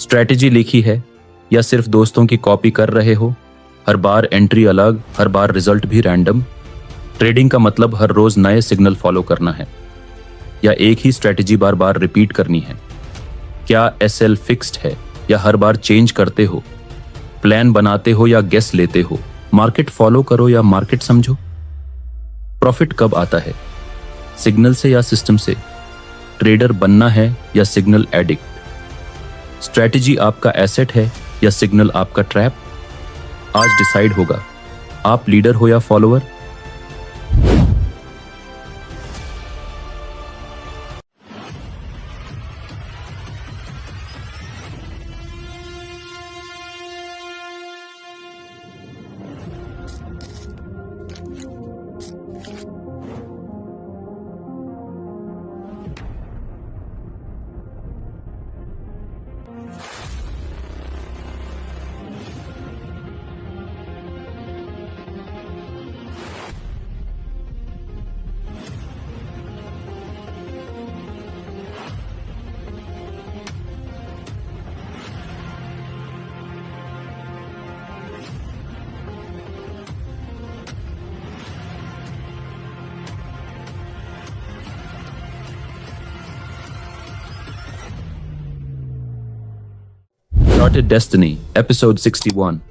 Strategy लिखी है या सिर्फ दोस्तों की कॉपी कर रहे हो? हर बार एंट्री अलग, हर बार रिजल्ट भी रैंडम। ट्रेडिंग का मतलब हर रोज नए सिग्नल फॉलो करना है या एक ही स्ट्रैटेजी बार बार रिपीट करनी है? क्या एसएल फिक्स्ड है या हर बार चेंज करते हो? प्लान बनाते हो या गेस लेते हो? मार्केट फॉलो करो या मार्केट समझो? प्रॉफिट कब आता है, सिग्नल से या सिस्टम से? ट्रेडर बनना है या सिग्नल एडिक्ट? स्ट्रैटेजी आपका एसेट है या सिग्नल आपका ट्रैप? आज डिसाइड होगा, आप लीडर हो या फॉलोअर। Charted Destiny, Episode 61.